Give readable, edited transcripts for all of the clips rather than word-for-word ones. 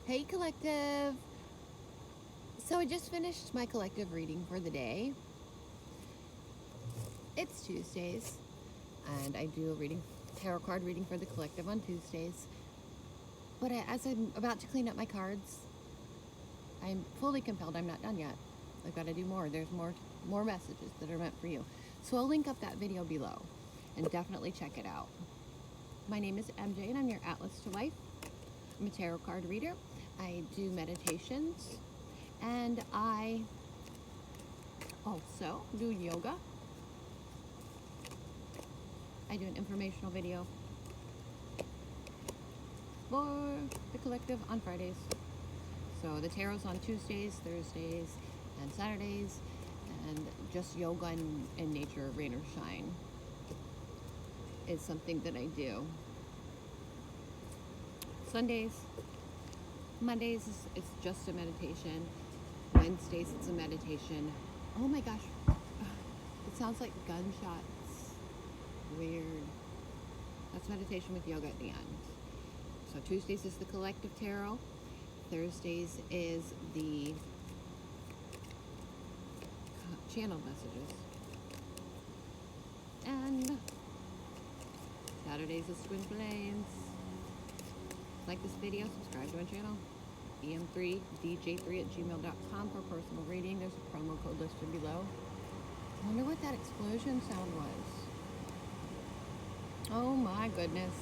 Hey collective! So I just finished my collective reading for the day. It's Tuesdays, and I do a tarot card reading for the collective on Tuesdays. But as I'm about to clean up my cards, I'm fully compelled. I'm not done yet. I've got to do more. There's more messages that are meant for you. So I'll link up that video below, and definitely check it out. My name is MJ, and I'm your Atlas to Life. I'm a tarot card reader. I do meditations, and I also do yoga. I do an informational video for the collective on Fridays. So the tarot's on Tuesdays, Thursdays, and Saturdays, and just yoga and nature, rain or shine, is something that I do. Sundays, Mondays is just a meditation. Wednesdays it's a meditation. Oh my gosh, it sounds like gunshots. Weird. That's meditation with yoga at the end. So Tuesdays is the collective tarot. Thursdays is the channel messages. And Saturdays is twin flames. Like this video, subscribe to my channel, eM3DJ3@gmail.com for personal reading. There's a promo code listed below. I wonder what that explosion sound was. Oh my goodness.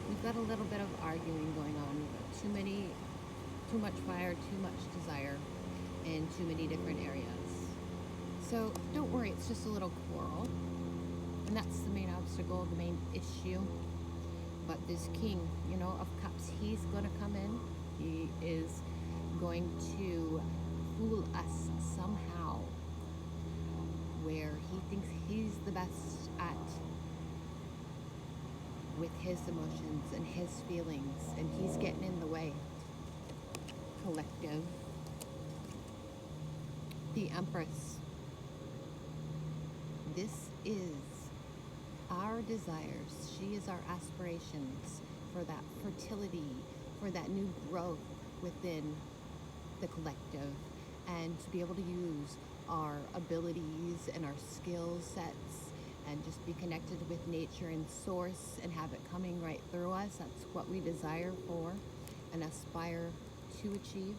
We've got a little bit of arguing going on. We've got too much fire, too much desire in too many different areas. So don't worry, it's just a little quarrel. And that's the main obstacle, the main issue. But this king, of cups, he's going to come in. He is going to fool us somehow, where he thinks he's the best at with his emotions and his feelings, and he's getting in the way. Collective. The Empress. This is our desires. She is our aspirations for that fertility, for that new growth within the collective, and to be able to use our abilities and our skill sets and just be connected with nature and source and have it coming right through us. That's what we desire for and aspire to achieve.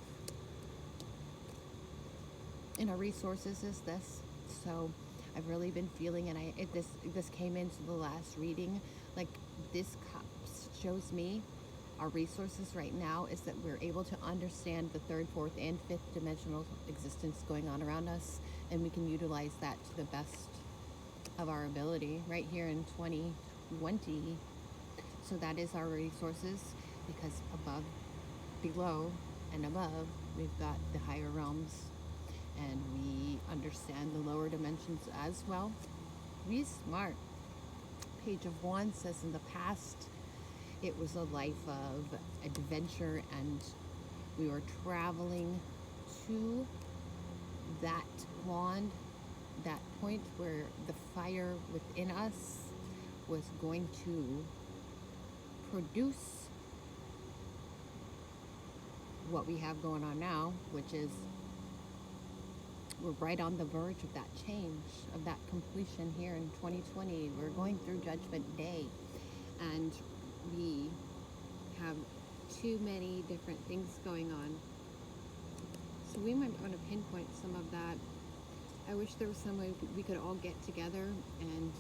And our resources is this. So I've really been feeling, and this came into the last reading, like this cup shows me our resources right now is that we're able to understand the third, fourth, and fifth dimensional existence going on around us, and we can utilize that to the best of our ability right here in 2020. So that is our resources, because above, below, and above, we've got the higher realms, and we understand the lower dimensions as well. Be smart. Page of Wands says in the past it was a life of adventure, and we were traveling to that wand, that point where the fire within us was going to produce what we have going on now, which is we're right on the verge of that change, of that completion here in 2020. We're going through Judgment Day, and we have too many different things going on. So we might want to pinpoint some of that. I wish there was some way we could all get together and,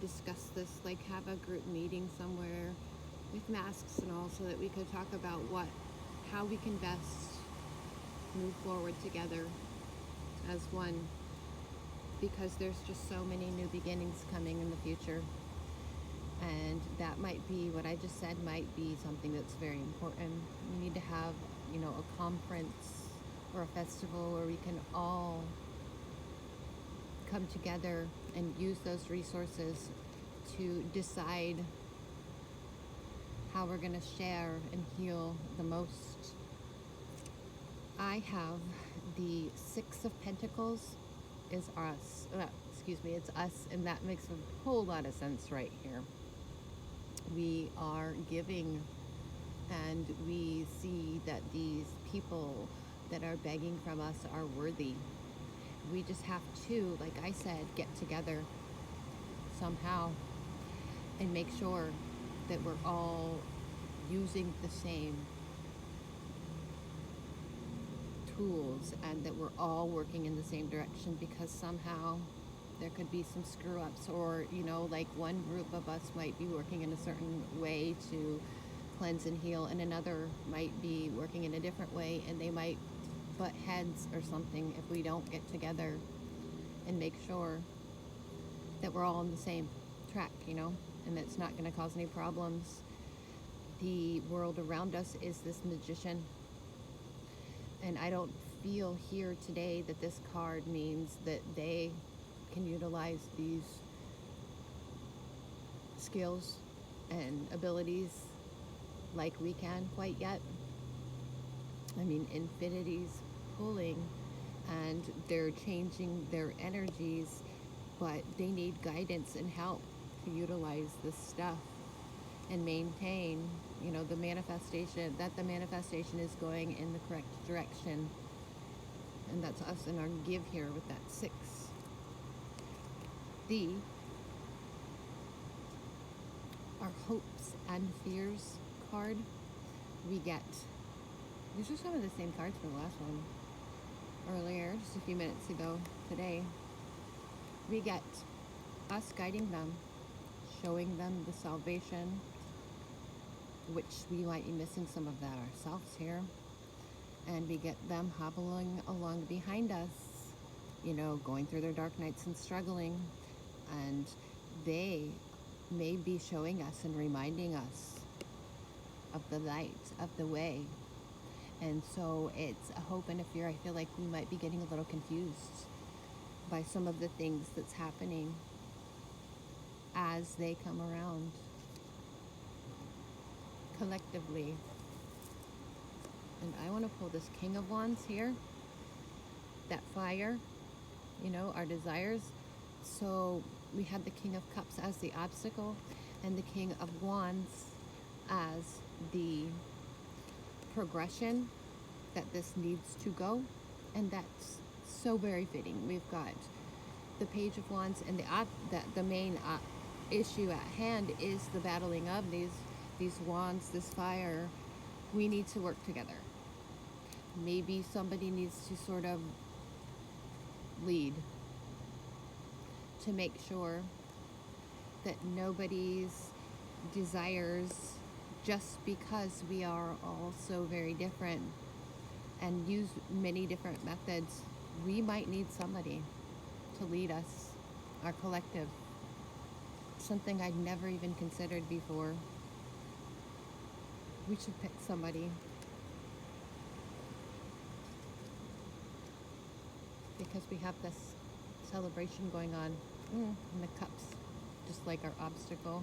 discuss this, like have a group meeting somewhere with masks and all, so that we could talk about how we can best move forward together as one, because there's just so many new beginnings coming in the future, and that might be what I just said, might be something that's very important. We need to have a conference or a festival where we can all come together and use those resources to decide how we're going to share and heal the most. I have the Six of Pentacles is us. It's us, and that makes a whole lot of sense right here. We are giving and we see that these people that are begging from us are worthy. We just have to, like I said, get together somehow and make sure that we're all using the same tools and that we're all working in the same direction, because somehow there could be some screw ups, or like one group of us might be working in a certain way to cleanse and heal, and another might be working in a different way, and they might butt heads or something if we don't get together and make sure that we're all on the same track, and that's not going to cause any problems. The world around us is this magician, and I don't feel here today that this card means that they can utilize these skills and abilities like we can quite yet. I mean, infinity's pulling and they're changing their energies, but they need guidance and help to utilize this stuff and maintain, the manifestation, that the manifestation is going in the correct direction. And that's us in our give here with that 6. Our hopes and fears card, we get, these are some of the same cards from the last one earlier, just a few minutes ago today. We get us guiding them, showing them the salvation, which we might be missing some of that ourselves here. And we get them hobbling along behind us, going through their dark nights and struggling. And they may be showing us and reminding us of the light, of the way. And so it's a hope and a fear. I feel like we might be getting a little confused by some of the things that's happening as they come around collectively. And I want to pull this King of Wands here, that fire, our desires. So we had the King of Cups as the obstacle and the King of Wands as the progression that this needs to go. And that's so very fitting. We've got the Page of Wands, and the main issue at hand is the battling of these wands, this fire. We need to work together. Maybe somebody needs to sort of lead to make sure that nobody's desires, just because we are all so very different and use many different methods, we might need somebody to lead us, our collective. Something I'd never even considered before. We should pick somebody, because we have this celebration going on in the cups, just like our obstacle,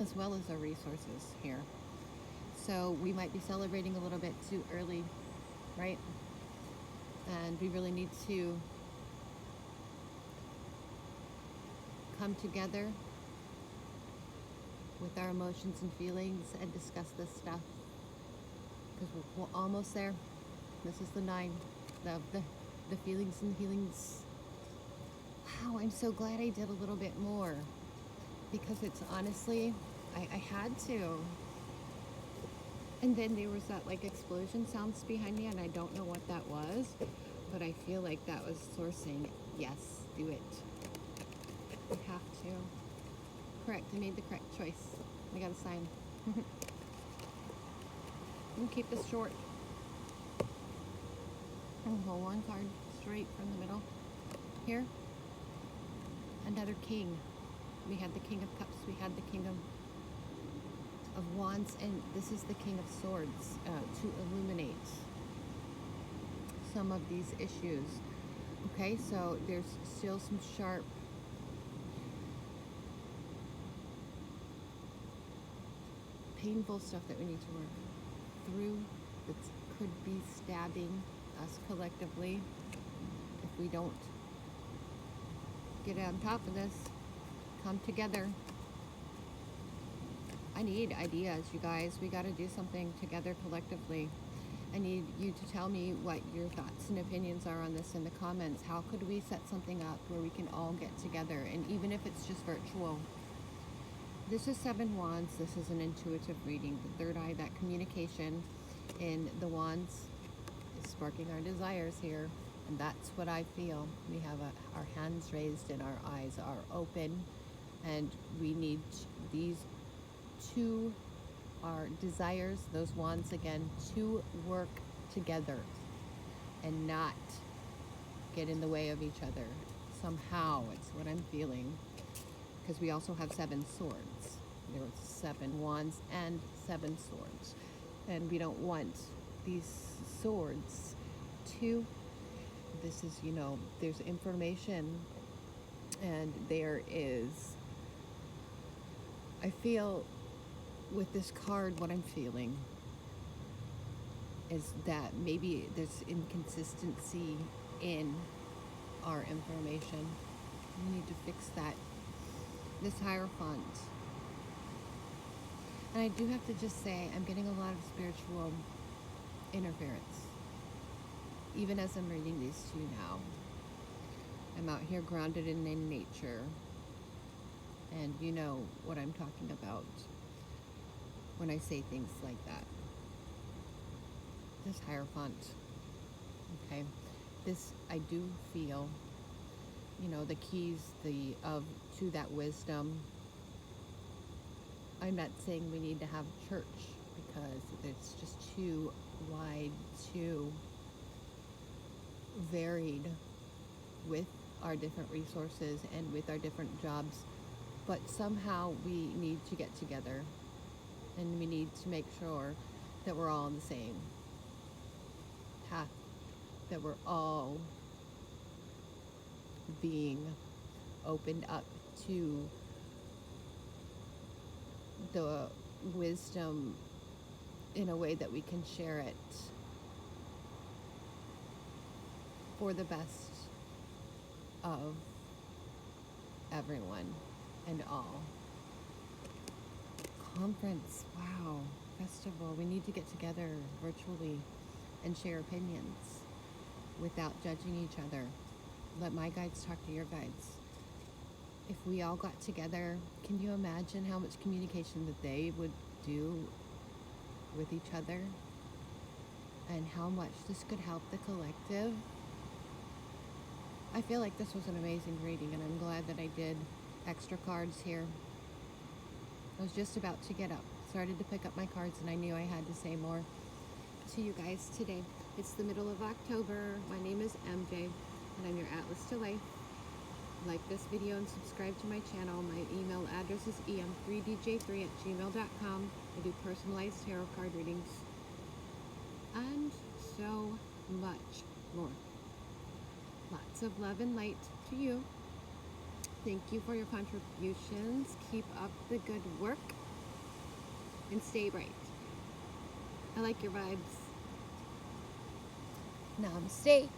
as well as our resources here. So we might be celebrating a little bit too early, right? And we really need to come together with our emotions and feelings and discuss this stuff, because we're almost there. This is the 9, the feelings and healings. Wow, I'm so glad I did a little bit more, because it's honestly, I had to. And then there was that like explosion sounds behind me, and I don't know what that was, but I feel like that was sourcing. Yes, do it. I have to. Correct, I made the correct choice. I got a sign. And keep this short. And pull one card straight from the middle. Here, another king. We had the King of Cups, we had the King of Wands, and this is the King of Swords, to illuminate some of these issues. Okay, so there's still some sharp painful stuff that we need to work through that could be stabbing us collectively if we don't get on top of this, come together, I need ideas, you guys. We got to do something together collectively. I need you to tell me what your thoughts and opinions are on this in the comments. How could we set something up where we can all get together, and even if it's just virtual? This is Seven Wands. This is an intuitive reading. The third eye, that communication in the wands is sparking our desires here, and that's what I feel. We have our hands raised and our eyes are open, and we need these two, our desires, those wands again, to work together and not get in the way of each other. Somehow, it's what I'm feeling. Because we also have 7 swords. There are 7 wands and 7 swords. And we don't want these swords to, this is, you know, there's information, and there is, I feel with this card, what I'm feeling is that maybe there's inconsistency in our information. We need to fix that. This Hierophant. And I do have to just say, I'm getting a lot of spiritual interference. Even as I'm reading these two now. I'm out here grounded in nature. And you know what I'm talking about when I say things like that. This Hierophant. Okay. This, I do feel, you know, the keys to that wisdom. I'm not saying we need to have church, because it's just too wide, too varied with our different resources and with our different jobs. But somehow we need to get together, and we need to make sure that we're all on the same path, that we're all being opened up to the wisdom in a way that we can share it for the best of everyone and all. Conference, wow, festival. We need to get together virtually and share opinions without judging each other. Let my guides talk to your guides. If we all got together, can you imagine how much communication that they would do with each other? And how much this could help the collective? I feel like this was an amazing reading, and I'm glad that I did extra cards here. I was just about to get up, started to pick up my cards, and I knew I had to say more to you guys today. It's the middle of October. My name is MJ, and I'm your Atlas to Life. Like this video and subscribe to my channel. My email address is em3dj3@gmail.com. I do personalized tarot card readings and so much more. Lots of love and light to you. Thank you for your contributions. Keep up the good work and stay bright. I like your vibes. Namaste.